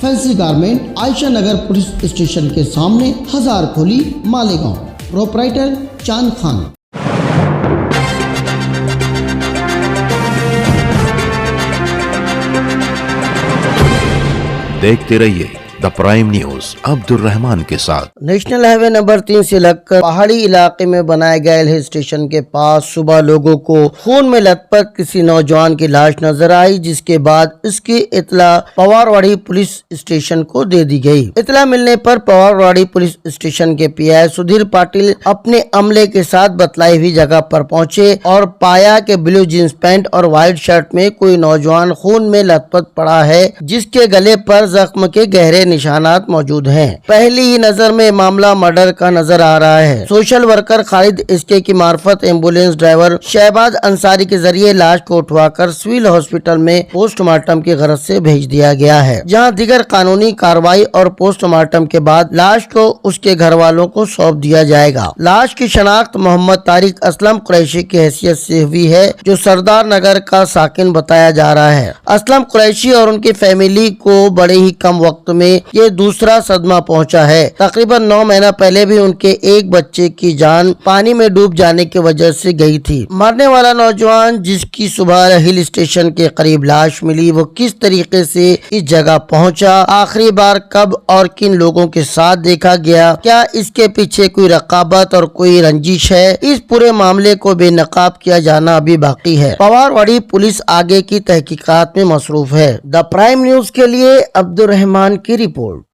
Fancy garment Ayesha नगर police station के सामने, हजार खोली, मालेगांव। प्रोपराइटर चांद खान। देखते रहिए the prime news Abdul Rahman के साथ। नेशनल हाईवे नंबर 3 से लगकर पहाड़ी इलाके में बनाए गए हिल स्टेशन के पास सुबह लोगों को खून में लथपथ किसी नौजवान की लाश नजर आई, जिसके बाद इसकी इतला पवारवाड़ी पुलिस स्टेशन को दे दी गई। इतला मिलने पर पवारवाड़ी पुलिस स्टेशन के पीआई सुधीर पाटिल अपने अमले के साथ बतलाई हुई जगह पर पहुंचे और पाया कि ब्लू जींस पैंट और व्हाइट शर्ट में कोई नौजवान खून में लथपथ पड़ा है, जिसके गले पर जख्म के गहरे निशानात मौजूद हैं। पहली ही नजर में मामला मर्डर का नजर आ रहा है। सोशल वर्कर खालिद इसके की मार्फत एम्बुलेंस ड्राइवर शहबाज अंसारी के जरिए लाश को उठवाकर सिविल हॉस्पिटल में पोस्टमार्टम की गरज से भेज दिया गया है, जहां दीगर कानूनी कार्रवाई और पोस्टमार्टम के बाद लाश को उसके घर वालों को सौंप दिया जाएगा। लाश की शनाख्त मोहम्मद तारिक असलम कुरैशी की हैसियत से हुई है, जो सरदार नगर का साकिन बताया जा रहा है। असलम कुरैशी और उनकी फैमिली को बड़े ही कम वक्त में ये दूसरा सदमा पहुंचा है। तकरीबन 9 महीना पहले भी उनके एक बच्चे की जान पानी में डूब जाने की वजह से गई थी। मरने वाला नौजवान जिसकी सुबह हिल स्टेशन के करीब लाश मिली, वो किस तरीके से इस जगह पहुंचा, आखिरी बार कब और किन लोगों के साथ देखा गया, क्या इसके पीछे कोई रकाबत और कोई रंजिश है, इस पूरे मामले को बेनकाब किया जाना अभी बाकी है। पवारवाड़ी पुलिस आगे की तहकीकात में मसरूफ है। द प्राइम न्यूज के लिए अब्दुल रहमान की रिपोर्ट।